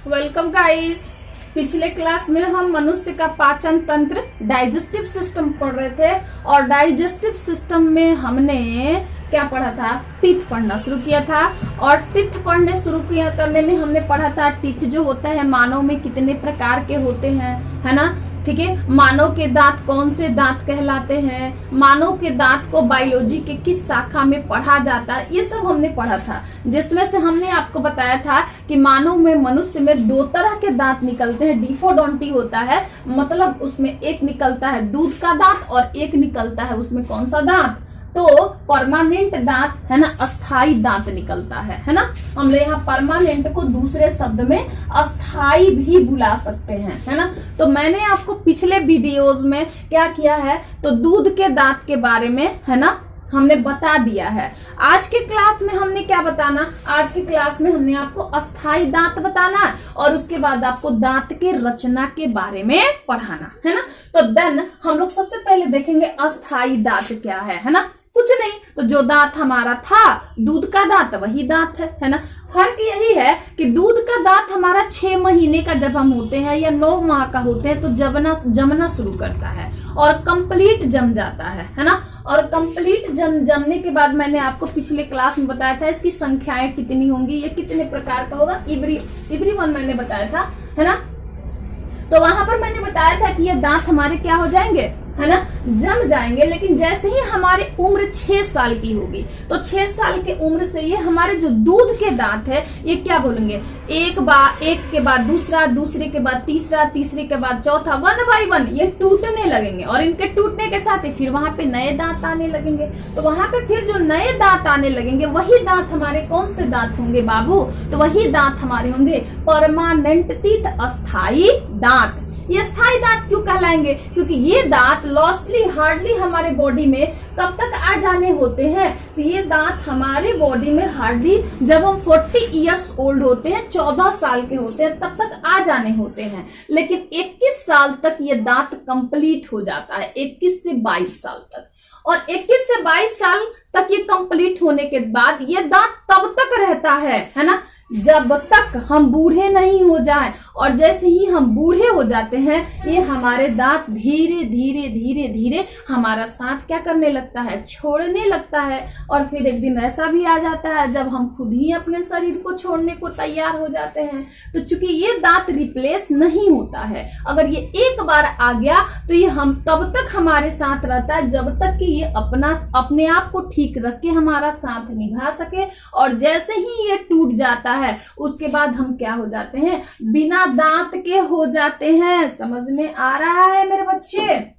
Welcome guys. पिछले class में हम मनुष्य का पाचन तंत्र डाइजेस्टिव सिस्टम पढ़ रहे थे और डाइजेस्टिव सिस्टम में हमने क्या पढ़ा था, टीथ पढ़ना शुरू किया था। और टीथ पढ़ने शुरू किया करने में हमने पढ़ा था टीथ जो होता है मानव में कितने प्रकार के होते हैं, है ना। ठीक है, मानव के दांत कौन से दांत कहलाते हैं, मानव के दांत को बायोलॉजी के किस शाखा में पढ़ा जाता है, ये सब हमने पढ़ा था। जिसमें से हमने आपको बताया था कि मानव में, मनुष्य में दो तरह के दांत निकलते हैं। डिफोडोंटी होता है, मतलब उसमें एक निकलता है दूध का दांत और एक निकलता है उसमें कौन सा दांत, तो परमानेंट दांत, है ना, अस्थाई दांत निकलता है ना। हम लोग यहाँ परमानेंट को दूसरे शब्द में अस्थाई भी बुला सकते हैं, है ना। तो मैंने आपको पिछले वीडियोस में क्या किया है, तो दूध के दांत के बारे में, है ना, हमने बता दिया है। आज के क्लास में हमने क्या बताना, आज के क्लास में हमने आपको अस्थाई दांत बताना और उसके बाद आपको दांत के रचना के बारे में पढ़ाना, है ना। तो देन हम लोग सबसे पहले देखेंगे अस्थाई दांत क्या है ना। कुछ नहीं, तो जो दांत हमारा था दूध का दांत वही दांत है ना। फर्क यही है कि दूध का दांत हमारा 6 महीने का जब हम होते हैं या 9 माह का होते हैं तो जमना शुरू करता है और कंप्लीट जम जाता है ना। और कंप्लीट जमने के बाद मैंने आपको पिछले क्लास में बताया था इसकी संख्याएं कितनी होंगी, ये कितने प्रकार का होगा, इवरी वन मैंने बताया था, है ना। तो वहां पर मैंने बताया था कि ये दांत हमारे क्या हो जाएंगे, है ना, जम जाएंगे। लेकिन जैसे ही हमारी उम्र 6 साल की होगी तो 6 साल के उम्र से ये हमारे जो दूध के दांत है ये क्या बोलेंगे, एक के बाद दूसरा, दूसरे के बाद तीसरा, तीसरे के बाद चौथा, 1 बाय 1 ये टूटने लगेंगे और इनके टूटने के साथ ही फिर वहां पे नए दांत आने लगेंगे। तो वहां पे फिर जो नए दांत आने लगेंगे वही दांत हमारे कौन से दांत होंगे बाबू, तो वही दांत हमारे होंगे परमानेंट टीथ, अस्थाई दांत। ये स्थायी दांत क्यों कहलाएंगे, क्योंकि ये दांत लॉस्टली हार्डली हमारे बॉडी में कब तक आ जाने होते हैं, तो ये दांत हमारे बॉडी में हार्डली जब हम 40 इयर्स ओल्ड होते हैं, 14 साल के होते हैं, तब तक आ जाने होते हैं। लेकिन 21 साल तक ये दांत कंप्लीट हो जाता है, 21 से 22 साल तक। और 21 से 22 साल तक ये कंप्लीट होने के बाद ये दांत तब तक रहता है ना, जब तक हम बूढ़े नहीं हो जाएं। और जैसे ही हम बूढ़े हो जाते हैं ये हमारे दांत धीरे धीरे धीरे धीरे हमारा साथ क्या करने लगता है, छोड़ने लगता है। और फिर एक दिन ऐसा भी आ जाता है जब हम खुद ही अपने शरीर को छोड़ने को तैयार हो जाते हैं। तो चूंकि ये दांत रिप्लेस नहीं होता है, अगर ये एक बार आ गया तो ये हम तब तक हमारे साथ रहता है जब तक कि ये अपने आप को ठीक रख के हमारा साथ निभा सके। और जैसे ही ये टूट जाता है उसके बाद हम क्या हो जाते हैं, बिना दांत के हो जाते हैं। समझ में आ रहा है मेरे बच्चे।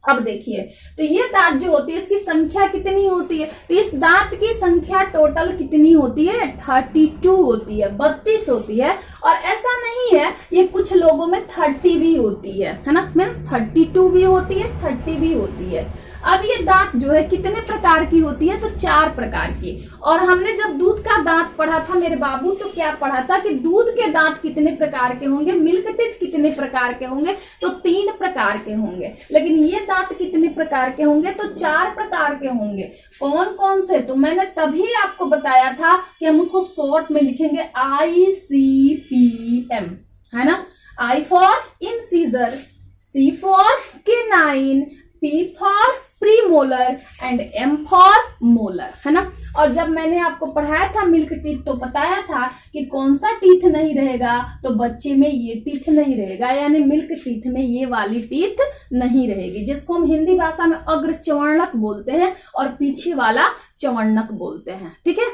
अब देखिए, तो ये दांत जो होती है इसकी संख्या कितनी होती है, तो इस दांत की संख्या टोटल कितनी होती है, 32 होती है, 32 होती है। और ऐसा नहीं है, ये कुछ लोगों में 30 भी होती है ना, मीन्स 32 भी होती है, 30 भी होती है। अब ये दांत जो है कितने प्रकार की होती है, तो 4 प्रकार की। और हमने जब दूध का दांत पढ़ा था मेरे बाबू तो क्या पढ़ा था कि दूध के दांत कितने प्रकार के होंगे, मिल्क टीथ कितने प्रकार के होंगे, तो 3 प्रकार के होंगे। लेकिन ये दांत कितने प्रकार के होंगे, तो 4 प्रकार के होंगे। कौन कौन से, तो मैंने तभी आपको बताया था कि हम उसको शॉर्ट में लिखेंगे ICPM, है ना। I for incisor, C for canine, P for premolar and M for molar, है ना। और जब मैंने आपको पढ़ाया था मिल्क टीथ तो बताया था कि कौन सा टीथ नहीं रहेगा, तो बच्चे में ये टीथ नहीं रहेगा, यानी मिल्क टीथ में ये वाली टीथ नहीं रहेगी, जिसको हम हिंदी भाषा में अग्र चवर्णक बोलते हैं और पीछे वाला चवर्णक बोलते हैं। ठीक है,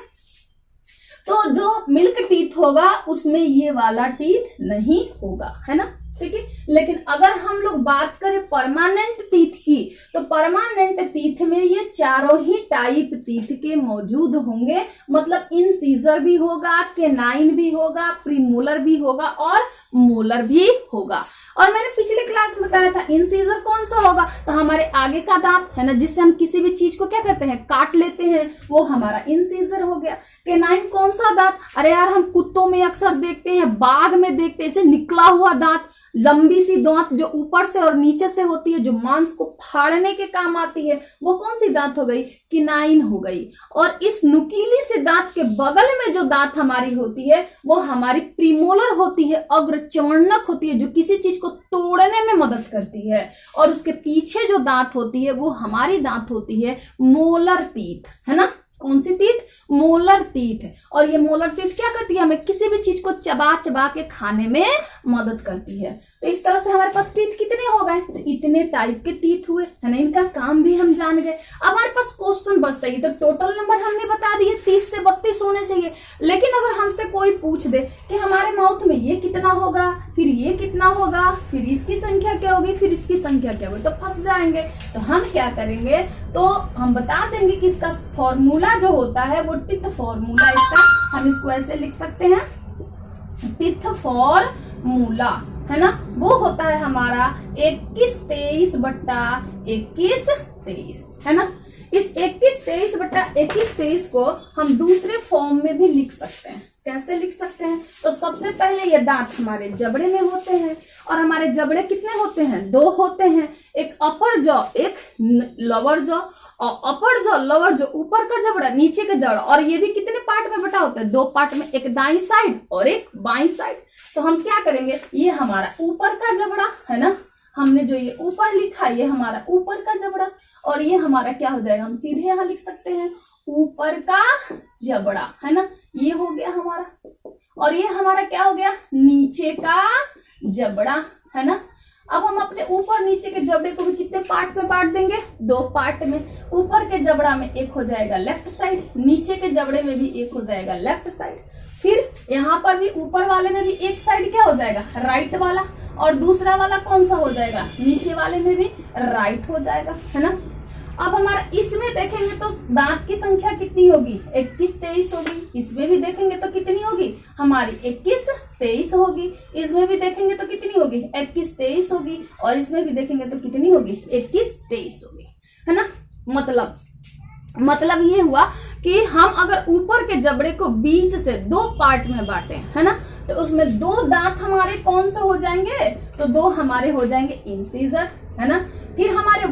तो जो मिल्क टीथ होगा उसमें ये वाला टीथ नहीं होगा, है ना। ठीक है, लेकिन अगर हम लोग बात करें परमानेंट टीथ की, तो परमानेंट टीथ में ये चारों ही टाइप टीथ के मौजूद होंगे। मतलब इंसीजर भी होगा, केनाइन भी होगा, प्रीमोलर भी होगा और मोलर भी होगा। और मैंने पिछले क्लास में बताया था इंसीजर कौन सा होगा, तो हमारे आगे का दांत, है ना, जिससे हम किसी भी चीज को क्या करते हैं, काट लेते हैं, वो हमारा इंसीजर हो गया। केनाइन कौन सा दांत, अरे यार हम कुत्तों में अक्सर देखते हैं, बाघ में देखते हैं, इसे निकला हुआ दांत, लंबी सी दांत जो ऊपर से और नीचे से होती है, जो मांस को फाड़ने के काम आती है, वो कौन सी दांत हो गई, किनाइन हो गई। और इस नुकीली से दांत के बगल में जो दांत हमारी होती है वो हमारी प्रीमोलर होती है, अग्रचर्णक होती है, जो किसी चीज को तोड़ने में मदद करती है। और उसके पीछे जो दांत होती है वो हमारी दांत होती है मोलर टीथ, है ना। कौन सी टीथ? Molar teeth. और ये मोलर टीथ क्या करती है? हमें किसी भी चीज को चबा चबा के खाने में मदद करती है। तो इस तरह से हमारे पास टीथ कितने हो गए? तो इतने टाइप के टीथ हुए, है ना। इनका काम भी हम जान गए। अब हमारे पास क्वेश्चन बचता है, तो टोटल नंबर हमने बता दिए 30 से 32 होने चाहिए। लेकिन अगर हमसे कोई पूछ दे कि हमारे माउथ में ये कितना होगा, फिर ये कितना होगा, फिर इसकी संख्या क्या होगी, फिर इसकी संख्या क्या होगी, तो फंस जाएंगे। तो हम क्या करेंगे, तो हम बता देंगे कि इसका फॉर्मूला जो होता है वो टिथ फॉर्मूला, इसका हम इसको ऐसे लिख सकते हैं, टिथ फॉर्मूला, है ना। वो होता है हमारा 21-23/21-23, है ना। इस 21-23/21-23 को हम दूसरे फॉर्म में भी लिख सकते हैं। कैसे लिख सकते हैं? तो सबसे पहले ये दांत हमारे जबड़े में होते हैं, और हमारे जबड़े कितने होते हैं? 2 होते हैं, एक अपर जॉ, एक लोअर जॉ। और अपर जॉ, लोअर जॉ, ऊपर का जबड़ा, नीचे का जबड़ा। और ये भी कितने पार्ट में बटा होता है? 2 पार्ट में, एक दाईं साइड और एक बाईं साइड। तो हम क्या करेंगे, ये हमारा ऊपर का जबड़ा, है ना। हमने जो ये ऊपर लिखा ये हमारा ऊपर का जबड़ा, और ये हमारा क्या हो जाएगा, हम सीधे यहां लिख सकते हैं ऊपर का जबड़ा, है ना। ये हो गया हमारा, और ये हमारा क्या हो गया, नीचे का जबड़ा, है ना। अब हम अपने ऊपर नीचे के जबड़े को भी कितने पार्ट में बांट देंगे? 2 पार्ट में। ऊपर के जबड़ा में एक हो जाएगा लेफ्ट साइड, नीचे के जबड़े में भी एक हो जाएगा लेफ्ट साइड। फिर यहाँ पर भी ऊपर वाले में भी एक साइड क्या हो जाएगा, राइट वाला, और दूसरा वाला कौन सा हो जाएगा, नीचे वाले में भी राइट हो जाएगा, है ना। अब हमारा इसमें देखेंगे तो दांत की संख्या कितनी होगी, 21-23 होगी। इसमें भी देखेंगे तो कितनी होगी हमारी, 21-23 होगी। इसमें भी देखेंगे तो कितनी होगी, 21-23 होगी। और इसमें भी देखेंगे तो कितनी होगी, 21-23 होगी, है ना। मतलब ये हुआ कि हम अगर ऊपर के जबड़े को बीच से 2 पार्ट में बांटे, है ना, तो उसमें 2 दांत हमारे कौन से हो जाएंगे, तो 2 हमारे हो जाएंगे इंसीजर, है ना। फिर हमारे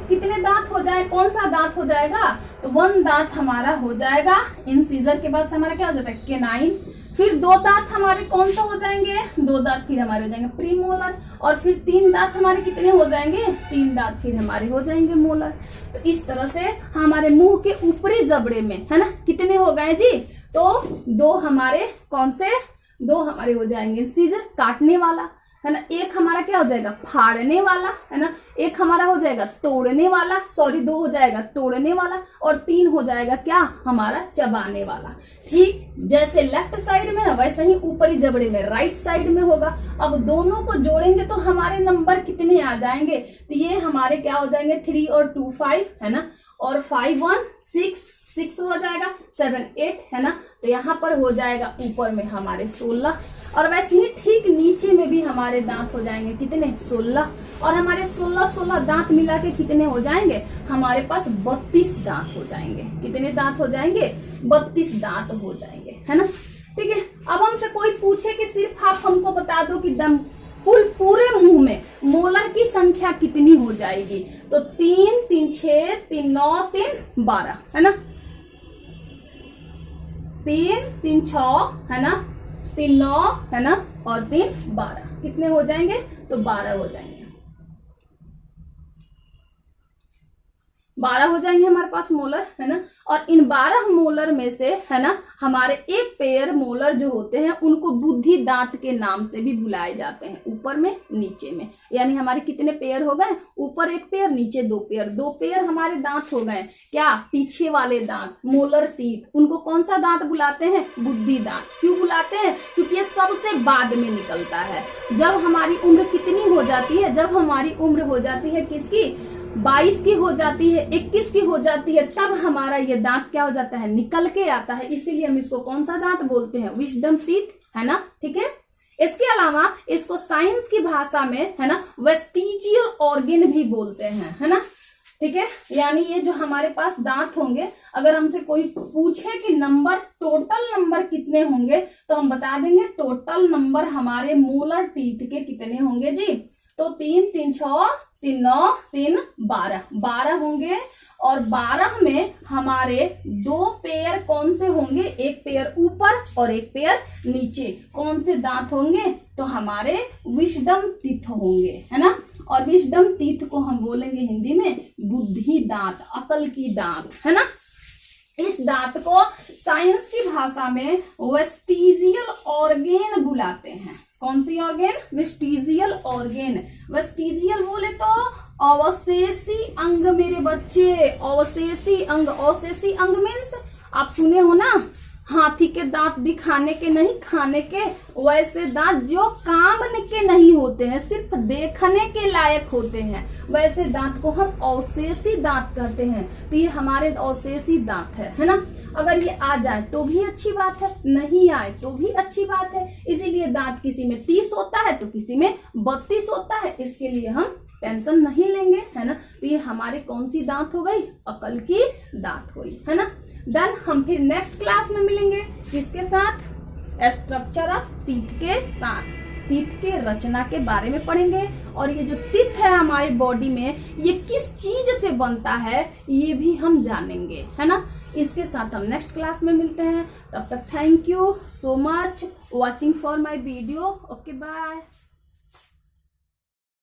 कितने दांत हो जाए, कौन सा दांत हो जाएगा, तो 1 दांत हमारा हो जाएगा इंसीजर के बाद से हमारा क्या हो जाता है, केनाइन। फिर 2 दांत हमारे कौन सा हो जाएंगे, 2 दांत फिर हमारे हो जाएंगे प्रीमोलर। और फिर 3 दांत हमारे कितने हो जाएंगे, 3 दांत फिर हमारे हो जाएंगे मोलर। तो इस तरह से हमारे मुंह के ऊपरी जबड़े में, है ना, कितने हो गए जी, तो 2 हमारे कौन से, 2 हमारे हो जाएंगे इंसीजर, काटने वाला, है ना। एक हमारा क्या हो जाएगा, फाड़ने वाला, है ना। एक हमारा हो जाएगा तोड़ने वाला, 2 हो जाएगा तोड़ने वाला, और 3 हो जाएगा क्या, हमारा चबाने वाला। ठीक जैसे लेफ्ट साइड में है वैसे ही ऊपरी जबड़े में राइट साइड में होगा। अब दोनों को जोड़ेंगे तो हमारे नंबर कितने आ जाएंगे, तो ये हमारे क्या हो जाएंगे, 3 और 2 5, है ना। और 5 1 6 हो जाएगा, 7 8, है ना। तो यहाँ पर हो जाएगा ऊपर में हमारे 16, और वैसे ही ठीक नीचे में भी हमारे दांत हो जाएंगे कितने, 16। और हमारे 16 दांत मिला के कितने हो जाएंगे, हमारे पास 32 दांत हो जाएंगे। कितने दांत हो जाएंगे, 32 दांत हो जाएंगे, है ना। ठीक है। अब हमसे कोई पूछे कि सिर्फ आप हमको बता दो कि पूरे मुंह में मोलर की संख्या कितनी हो जाएगी, तो 3 3 6 3 9 3 12, है ना। 3 3 6, है ना, 3 9, है ना, और 3 12, कितने हो जाएंगे, तो 12 हो जाएंगे। 12 हो जाएंगे हमारे पास मोलर, है ना। और इन 12 मोलर में से, है ना, हमारे एक पेयर मोलर जो होते हैं उनको बुद्धि दांत के नाम से भी बुलाए जाते हैं, ऊपर में नीचे में। यानी हमारे कितने पेयर हो गए, ऊपर 1 पेयर, नीचे 2 पेयर, 2 पेयर हमारे दांत हो गए। क्या, पीछे वाले दांत, मोलर टीथ, उनको कौन सा दांत बुलाते हैं, बुद्धि दांत। क्यों बुलाते हैं, क्योंकि ये सबसे बाद में निकलता है। जब हमारी उम्र कितनी हो जाती है, जब हमारी उम्र हो जाती है किसकी, 22 की हो जाती है, 21 की हो जाती है, तब हमारा ये दांत क्या हो जाता है, निकल के आता है। इसीलिए हम इसको कौन सा दांत बोलते हैं, विजडम टीथ, है ना। ठीक है। इसके अलावा इसको साइंस की भाषा में, है ना, वेस्टिजियल ऑर्गन भी बोलते हैं, है ना। ठीक है। यानी ये जो हमारे पास दांत होंगे, अगर हमसे कोई पूछे कि नंबर, टोटल नंबर कितने होंगे, तो हम बता देंगे टोटल नंबर हमारे मोलर टीथ के कितने होंगे जी, तो 3 3 6 3 9 3 12, 12 होंगे। और 12 में हमारे 2 पेयर कौन से होंगे, एक पेयर ऊपर और एक पेयर नीचे। कौन से दांत होंगे, तो हमारे विजडम टीथ होंगे, है ना। और विजडम टीथ को हम बोलेंगे हिंदी में बुद्धि दांत, अकल की दांत, है ना। इस दांत को साइंस की भाषा में वेस्टिजियल ऑर्गेन बुलाते हैं। कौन सी ऑर्गेन, वेस्टिजियल ऑर्गेन। वेस्टिजियल बोले तो अवशेषी अंग मेरे बच्चे, अवशेषी अंग। अवशेषी अंग मीन्स आप सुने हो ना, हाथी के दांत दिखाने के नहीं खाने के, वैसे दांत जो काम के नहीं होते हैं, सिर्फ देखने के लायक होते हैं, वैसे दांत को हम अवशेषी दांत कहते हैं। तो ये हमारे अवशेषी दांत है ना। अगर ये आ जाए तो भी अच्छी बात है, नहीं आए तो भी अच्छी बात है। इसीलिए दांत किसी में 30 होता है तो किसी में 32 होता है, इसके लिए हम टेंशन नहीं लेंगे, है ना। तो ये हमारी कौन सी दांत हो गई, अकल की दांत हुई, है ना। देन हम फिर नेक्स्ट क्लास में मिलेंगे किसके साथ, स्ट्रक्चर ऑफ टीथ के साथ। टीथ के रचना के बारे में पढ़ेंगे। और ये जो टीथ है हमारी बॉडी में, ये किस चीज से बनता है ये भी हम जानेंगे, है ना। इसके साथ हम नेक्स्ट क्लास में मिलते हैं। तब तक thank you so much watching for my video. Okay bye.